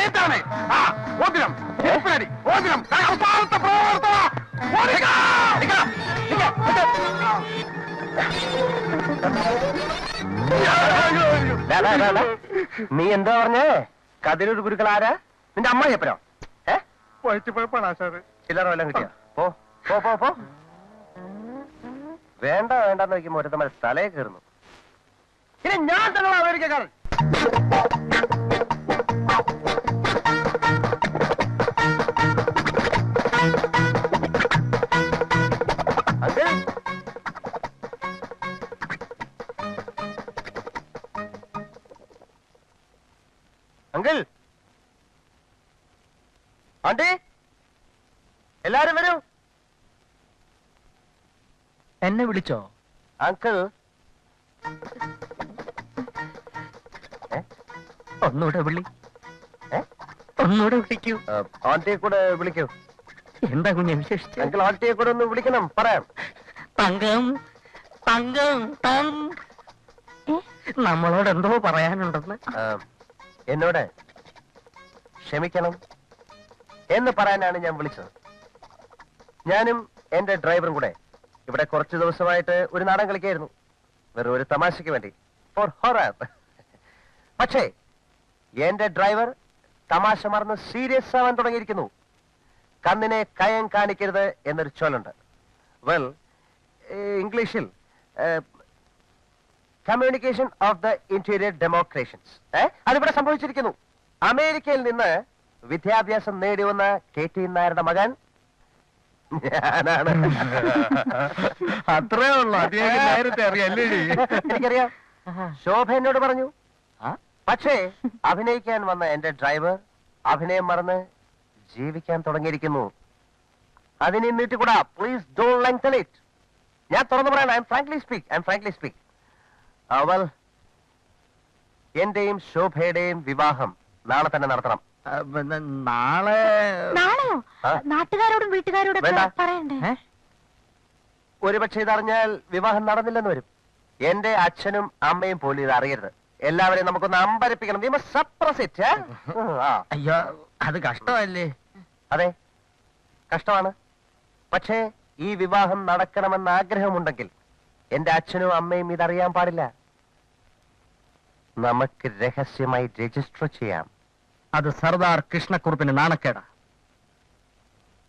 ഏതാണ് ഓതിരം ഓതിരം അവസാനത്തെ പ്രവർത്തന നീ എന്താ പറഞ്ഞേ? കതിരൂർ ഗുരുക്കൾ ആരാ? നിന്റെ അമ്മ എപ്പഴോ വയറ്റിപ്പഴപ്പാണ് സാറ്. ചില്ലറ വല്ലതും കിട്ടിയോ? പോ പോ പോ പോ. വേണ്ട വേണ്ടെന്ന് വയ്ക്കുമ്പോ ഒരുത്തമ്മ തലേ കയറുന്നു. ഇനി ഞാൻ തന്നെ അമേരിക്കക്കാരൻ. അങ്കിൾ ആന്റി എല്ലാരും വരൂ. എന്നെ വിളിച്ചോ? അങ്കിൾ ഒന്നുകൂടെ വിളി. ഒന്നുകൂടെ വിളിക്കൂ. ആന്റിയെ കൂടെ വിളിക്കൂ. എന്താ കുഞ്ഞെ വിശേഷിച്ച്? അങ്കിൾ ആന്റിയെ കൂടെ ഒന്ന് വിളിക്കണം. പറയാം. തങ്കം തങ്കം നമ്മളോട് എന്തോ പറയാനുണ്ടെന്ന്. എന്നോട് ക്ഷമിക്കണം എന്ന് പറയാനാണ് ഞാൻ വിളിച്ചത്. ഞാനും എന്റെ ഡ്രൈവറും കൂടെ ഇവിടെ കുറച്ചു ദിവസമായിട്ട് ഒരു നാടൻ കളിക്കായിരുന്നു, വെറും ഒരു തമാശയ്ക്ക് വേണ്ടി, ഫോർ ഹൊറർ. പക്ഷേ എന്റെ ഡ്രൈവർ തമാശ മറന്ന് സീരിയസ് ആവാൻ തുടങ്ങിയിരിക്കുന്നു. കണ്ണിനെ കയം കാണിക്കരുത് എന്നൊരു ചൊല്ലുണ്ട്. വെൽ, ഇംഗ്ലീഷിൽ കമ്മ്യൂണിക്കേഷൻ ഓഫ് ദ ഇന്റീരിയർ ഡെമോക്രേഷൻസ് അതിവിടെ സംഭവിച്ചിരിക്കുന്നു. അമേരിക്കയിൽ നിന്ന് വിദ്യാഭ്യാസം നേടി വന്ന KT നായരുടെ മകൻ ഞാനാണ്. അത്രേ ഉള്ളൂ. അദ്ദേഹം നേരത്തെ അറിയാല്ലേ? എനിക്കറിയാം. ശോഭ എന്നോട് പറഞ്ഞു. പക്ഷേ അഭിനയിക്കാൻ വന്ന എന്റെ ഡ്രൈവർ അഭിനയം മറന്ന് ജീവിക്കാൻ തുടങ്ങിയിരിക്കുന്നു. അതിനെ നീട്ടിക്കൂടാ. Please don't lengthen it. ഞാൻ തുറന്നു പറയാൻ ഐ എം ഫ്രാങ്ക്ലി സ്പീക്ക്. അവൾ എന്റെയും ശോഭയുടെയും വിവാഹം നാളെ തന്നെ നടത്തണം. നാളെയോ? നാട്ടുകാരോടും വീട്ടുകാരോടും പറയണ്ടേ? ഒരുപക്ഷെ ഇതറിഞ്ഞാൽ വിവാഹം നടന്നില്ലെന്ന് വരും. എന്റെ അച്ഛനും അമ്മയും പോലും ഇത് അറിയരുത്. എല്ലാവരെയും നമുക്കൊന്ന് അമ്പരപ്പിക്കണം. We must suppress it. അയ്യോ, അത് കഷ്ടമല്ലേ? അതെ, കഷ്ടമാണ്. പക്ഷേ ഈ വിവാഹം നടക്കണമെന്ന് ആഗ്രഹമുണ്ടെങ്കിൽ എന്റെ അച്ഛനും അമ്മയും ഇതറിയാൻ പാടില്ല. നമുക്ക് രഹസ്യമായി രജിസ്റ്റർ ചെയ്യാം. അത് സർദാർ കൃഷ്ണക്കുറുപ്പിന് നാണക്കേടാ.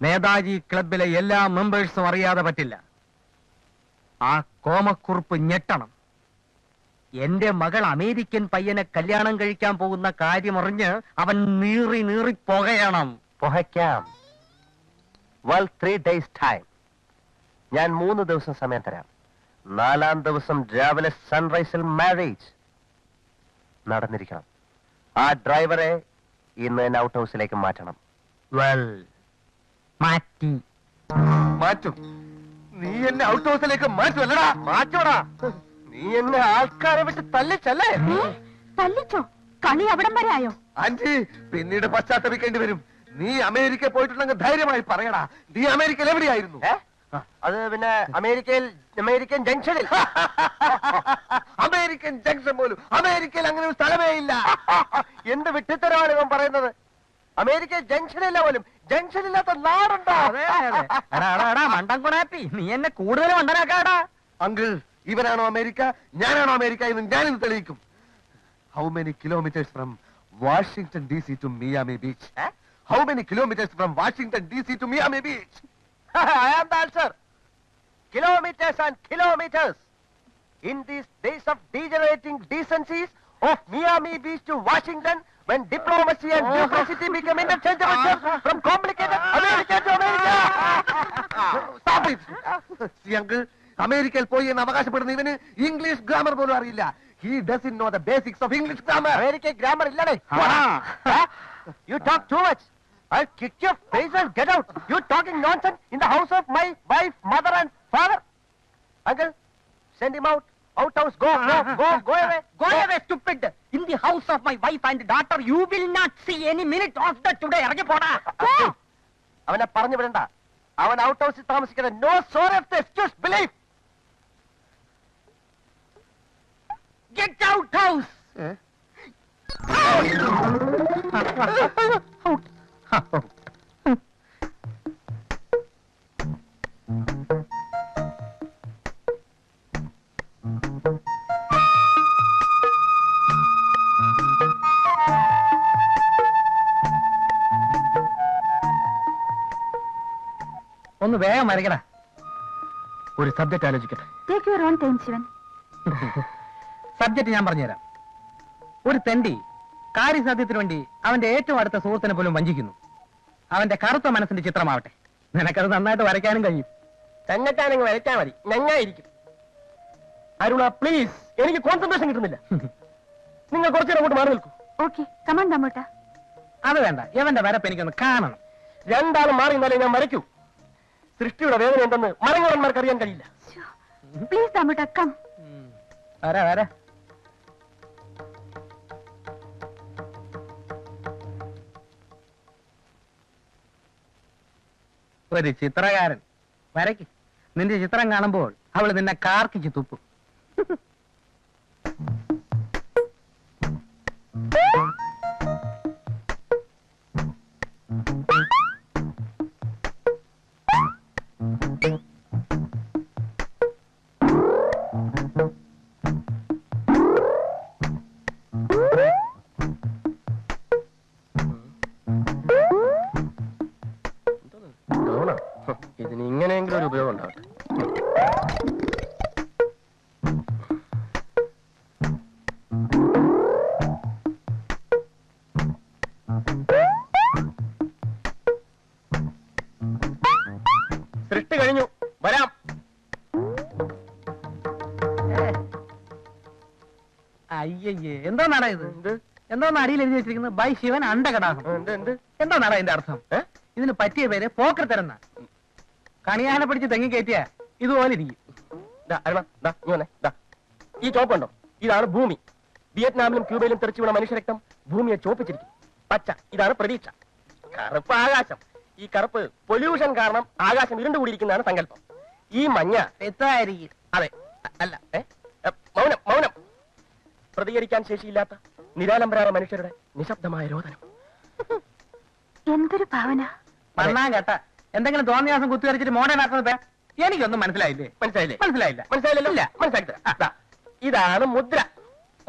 നേതാജി ക്ലബിലെ എല്ലാ മെമ്പേഴ്സും അറിയാതെ പറ്റില്ല. ആ കോമക്കുറുപ്പ് ഞെട്ടണം. എന്റെ മകൾ അമേരിക്കൻ പയ്യനെ കല്യാണം കഴിക്കാൻ പോകുന്ന കാര്യമറിഞ്ഞ് അവൻ നീറി പുകയണം. പുകയ്ക്കാം. Well, 3 days time. ഞാൻ 3 ദിവസം സമയം തരാം. 4-ാം ദിവസം രാവിലെ സൺറൈസിൽ മാരേജ് നടന്നിരിക്കണം. ആ ഡ്രൈവറെ ഇന്ന് തന്നെ ഔട്ട് ഹൗസിലേക്ക് മാറ്റണം. വെൽ, മാറ്റും. നീ എന്നെ ഔട്ട് ഹൗസിലേക്ക് മാറ്റുമല്ലടാ? മാറ്റോടാ. നീ എന്നെ ആൾക്കാരെ വിട്ട് തല്ലിച്ചല്ലേ? തല്ലിച്ചോ? കളി അവിടം വരെ ആയോ? ആന്റി, പിന്നീട് പശ്ചാത്തപിക്കേണ്ടി വരും. നീ അമേരിക്ക പോയിട്ടുണ്ടെങ്കിൽ ധൈര്യമായി പറയടാ. നീ അമേരിക്കയിൽ എവിടെയായിരുന്നു? അത് പിന്നെ അമേരിക്കൻ ജംഗ്ഷനിൽ. അമേരിക്കൻ ജംഗ്ഷൻ പോലും അമേരിക്കയിൽ അങ്ങനെ ഒരു സ്ഥലമേ ഇല്ല. എന്ത് വിട്ടിത്തരമാണ് ഇവൻ പറയുന്നത്? അമേരിക്കൻ ജംഗ്ഷനില്ല പോലും. ജംഗ്ഷനില്ലാത്ത നാടുണ്ടോ? മണ്ടൻ കുണാപ്പി, നീ എന്നെ കൂടുതൽ മണ്ടനാക്കാടാ. അങ്കിൾ, ഇവനാണോ അമേരിക്ക, ഞാനാണോ അമേരിക്ക എന്ന് ഞാനിന്ന് തെളിയിക്കും. How many kilometres from Washington DC to Miami Beach? How many kilometers from Washington DC to Miami Beach? I am the answer. Kilometers and kilometers. In these days of degenerating decencies of Miami Beach to Washington, when diplomacy and duplicity become interchangeable terms from complicated America to America. Stop it. See, uncle, അമേരിക്കയിൽ പോയി എന്ന് അവകാശപ്പെടുന്ന ഇവന് English grammar പോലും അറിയില്ല. He doesn't know the basics of English grammar. American grammar illade. You talk too much. I'll kick your face and get out. You talking nonsense in the house of my wife, mother and father. Uncle, send him out. Outhouse, go away. Go away, stupid. In the house of my wife and daughter, you will not see any minute of that today. ഇറങ്ങി പോടാ. അവനെ പറഞ്ഞു വിടണ്ട. അവൻ out ഹൗസിൽ താമസിക്കുന്നത്. No sorry of the excuse, believe. Get out house. ഒന്ന് വേഗം വരയ്ക്കടാ. ഒരു സബ്ജക്റ്റ് ആലോചിക്കട്ടെ. Take your own time Shivan. Subject ഞാൻ പറഞ്ഞുതരാം. ഒരു തെണ്ടി കാര്യസാധ്യത്തിന് വേണ്ടി അവന്റെ ഏറ്റവും അടുത്ത സുഹൃത്തിനെ പോലും വഞ്ചിക്കുന്നു. അവന്റെ കറുത്ത മനസ്സിന്റെ ചിത്രമാവട്ടെ. നിനക്കത് നന്നായിട്ട് വരയ്ക്കാനും കഴിയും. തന്നെത്താനങ്ങ് വരയ്ക്കാൻ മതി, ഞങ്ങായിരിക്കും. അരുണ പ്ലീസ്, എനിക്ക് കോൺസെൻട്രേഷൻ കിട്ടുന്നില്ല. നിങ്ങൾ കുറച്ചു നേരം അങ്ങോട്ട് മാറി നിൽക്കൂ. ഓക്കെ കമാൻ ദാമോട്ട. അത് വേണ്ട, ഇവന്റെ വരപ്പ് എനിക്കൊന്ന് കാണണം. രണ്ടാളും മാറി നിന്നാലേ ഞാൻ വരയ്ക്കൂ. സൃഷ്ടിയുടെ വേദന എന്തെന്ന് മരങ്ങോടന്മാർക്ക് അറിയാൻ കഴിയില്ല. Please Damotta come. വരാ വരാ. ഒരു ചിത്രകാരൻ വരയ്ക്ക്. നിന്റെ ചിത്രം കാണുമ്പോൾ അവള് നിന്നെ കാർക്കിച്ച് തുപ്പും. ഇതിന് ഇങ്ങനെയെങ്കിലും ഒരു ഉപയോഗം ഉണ്ടാവട്ടെ. സൃഷ്ടി കഴിഞ്ഞു, വരാം. അയ്യയ്യേ, എന്താ ഇത്? എന്താ അടിയിൽ എഴുതി വെച്ചിരിക്കുന്നത്? ബൈ ശിവൻ അണ്ടകടാഹം. എന്താ നാടാ ഇതിന്റെ അർത്ഥം? ഇതിന് പറ്റിയ പേര് പോക്കർ തരുന്ന. കണിയാനെ പിടിച്ച് തെങ്ങി കയറ്റിയ ഇതുപോലെ ഇരിക്കും. ഈ ചോപ്പുണ്ടോ? ഇതാണ് ഭൂമി. വിയറ്റ്നാമിലും ക്യൂബയിലും തെറിച്ചു വീണ മനുഷ്യരക്തം ഭൂമിയെ ചോപ്പിച്ചിരിക്കും. പച്ച, ഇതാണ് പ്രതീക്ഷ. കറുപ്പ് ആകാശം. ഈ കറുപ്പ് പൊല്യൂഷൻ കാരണം ആകാശം ഇരുണ്ടുകൂടിയിരിക്കുന്നതാണ് സങ്കല്പം. ഈ മഞ്ഞ എത്തായിരിക്കും. അതെ, അല്ല, മൗനം മൗനം. പ്രതികരിക്കാൻ ശേഷിയില്ലാത്ത നിരാലംബരായ മനുഷ്യരുടെ നിശബ്ദമായ രോദനം. എന്തൊരു ഭാവന. മണ്ണാൻ കേട്ട എന്തെങ്കിലും തോന്നിയാസം കുത്തിവരച്ചിട്ട് മോഡേൺ ആക്കുന്നത് എനിക്കൊന്നും മനസ്സിലായില്ലേ? മനസ്സിലായില്ലേ? മനസ്സിലായില്ല. മനസ്സിലായില്ലല്ലോ? ഇല്ല. മനസ്സിലാക്കി. ഇതാണ് മുദ്ര.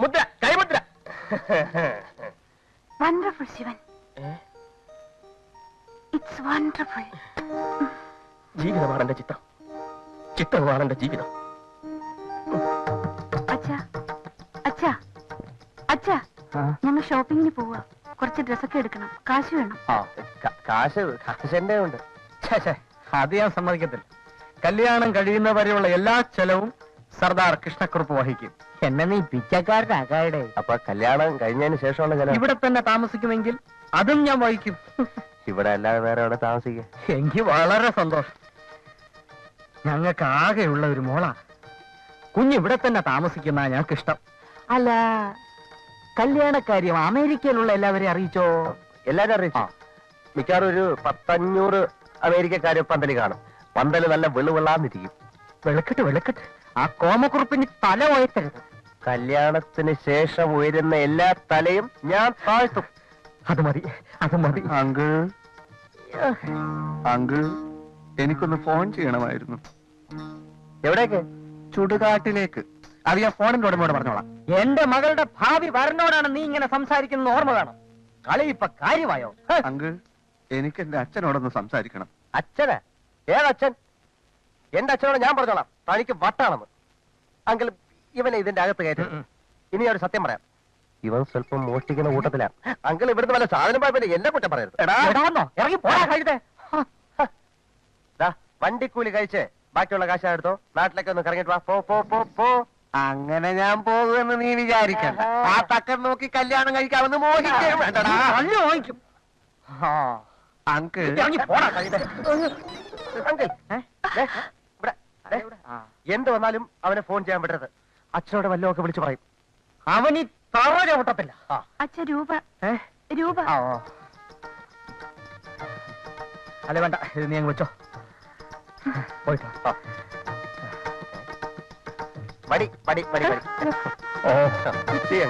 മുദ്ര, കൈമുദ്ര. വണ്ടർഫുൾ ശിവൻ. It's wonderful. ജീവിതമാണ് എന്റെ ചിത്രം, ചിത്രമാണ് എന്റെ ജീവിതം. അച്ഛാ അച്ഛാ അച്ഛാ, ഞങ്ങൾ ഷോപ്പിങ്ങിന് പോവാ. കുറച്ച് ഡ്രസ്സൊക്കെ എടുക്കണം, കാശ് വേണം. കാശ് എന്റെ ഉണ്ട്. അത് ഞാൻ സമ്മതിക്കത്തില്ല. കല്യാണം കഴിയുന്നവരെയുള്ള എല്ലാ ചെലവും സർദാർ കൃഷ്ണക്കുറുപ്പ് വഹിക്കും. എന്നെ നീ പിച്ചക്കാരനാകാടെ. അപ്പൊ കല്യാണം കഴിഞ്ഞതിന് ശേഷമുള്ള ചെലവ് ഇവിടെ തന്നെ താമസിക്കുമെങ്കിൽ അതും ഞാൻ വഹിക്കും. ഇവിടെ അല്ലാതെ വേറെ എവിടെ താമസിക്കുക? എനിക്ക് വളരെ സന്തോഷം. ഞങ്ങൾക്ക് ആകെയുള്ള ഒരു മോളാ. കുഞ്ഞിവിടെ തന്നെ താമസിക്കുന്ന ഞങ്ങൾക്ക് ഇഷ്ടം. അല്ല, കല്യാണക്കാര്യം അമേരിക്കയിലുള്ള എല്ലാവരെയും അറിയിച്ചോ? എല്ലാരും അറിയിച്ചു. മിക്കവാറും ഒരു 100-500 അമേരിക്കക്കാര് പന്തല് കാണും. പന്തല് നല്ല വെളുവെള്ളാന്നിരിക്കും. വെളുക്കട്ട് വെളുക്കട്ട്. ആ കോമക്കുറുപ്പിന് തല ഉയർത്തരുത്. കല്യാണത്തിന് ശേഷം ഉയരുന്ന എല്ലാ തലയും ഞാൻ താഴ്ത്തും. അത് മതി, അത് മതി. അങ്കിൾ, അങ്കിൾ, എനിക്കൊന്ന് ഫോൺ ചെയ്യണമായിരുന്നു. എവിടേക്ക്? ചുടുകാട്ടിലേക്ക്. അത് ഞാൻ ഫോണിന്റെ ഉടമയോട് പറഞ്ഞോളാം. എന്റെ മകളുടെ ഭാവി വരനോടാണ് നീ ഇങ്ങനെ സംസാരിക്കുന്നത് ഓർമ്മ വേണം. കളി ഇപ്പൊ കാര്യമായോ? അങ്കിൾ, എനിക്ക് എന്റെ അച്ഛനോടൊന്ന് സംസാരിക്കണം. അച്ഛനാ? ഏതച്ഛൻ? എന്റെ അച്ഛനോട് ഞാൻ പറഞ്ഞോളാം, തനിക്ക് വട്ടാണെന്ന്. അങ്കിൾ, ഇവനെ ഇതിന്റെ അകത്ത് കയറ്റി. ഇനി ഒരു സത്യം പറയാം, ഇവൻ സ്വല്പം മോഷ്ടിക്കുന്ന കൂട്ടത്തിലാണ്. അങ്കിൾ, ഇവിടുന്ന് വല്ല സാധനം പോയപ്പോ എന്നെ കുറ്റം പറയരുത്. ഇറങ്ങി പോരാ കഴുതേ. വണ്ടിക്കൂലി കഴിച്ച് ബാക്കിയുള്ള കാശ് എടുത്തോ, നാട്ടിലേക്ക് ഒന്ന് കറങ്ങിട്ട് വാ. പോ പോ പോ പോ. അങ്ങനെ ഞാൻ പോകുമെന്ന് നീ വിചാരിക്കണ്ട. ആ തക്കൻ നോക്കി കല്യാണം കഴിക്കാമെന്ന് മോഹിക്കുകയും വേണ്ടടാ. മോഹിക്കും. അങ്കിൾ, ഇറങ്ങി പോടാ കഴുതേ. അങ്കിൾ, എന്ത് വന്നാലും അവനെ ഫോൺ ചെയ്യാൻ വിടരുത്. അച്ഛനോട് വല്ലതൊക്കെ വിളിച്ചു പറയും. അവനീ തറ ചവിട്ടത്തില്ല. അച്ഛ രൂപ രൂപ. അല്ല വേണ്ട, ഇത് നീ അങ്ങ് വെച്ചോ. പോയിട്ടോ. വടി വടി വടി വടി. ഓ ചെയ്യാൻ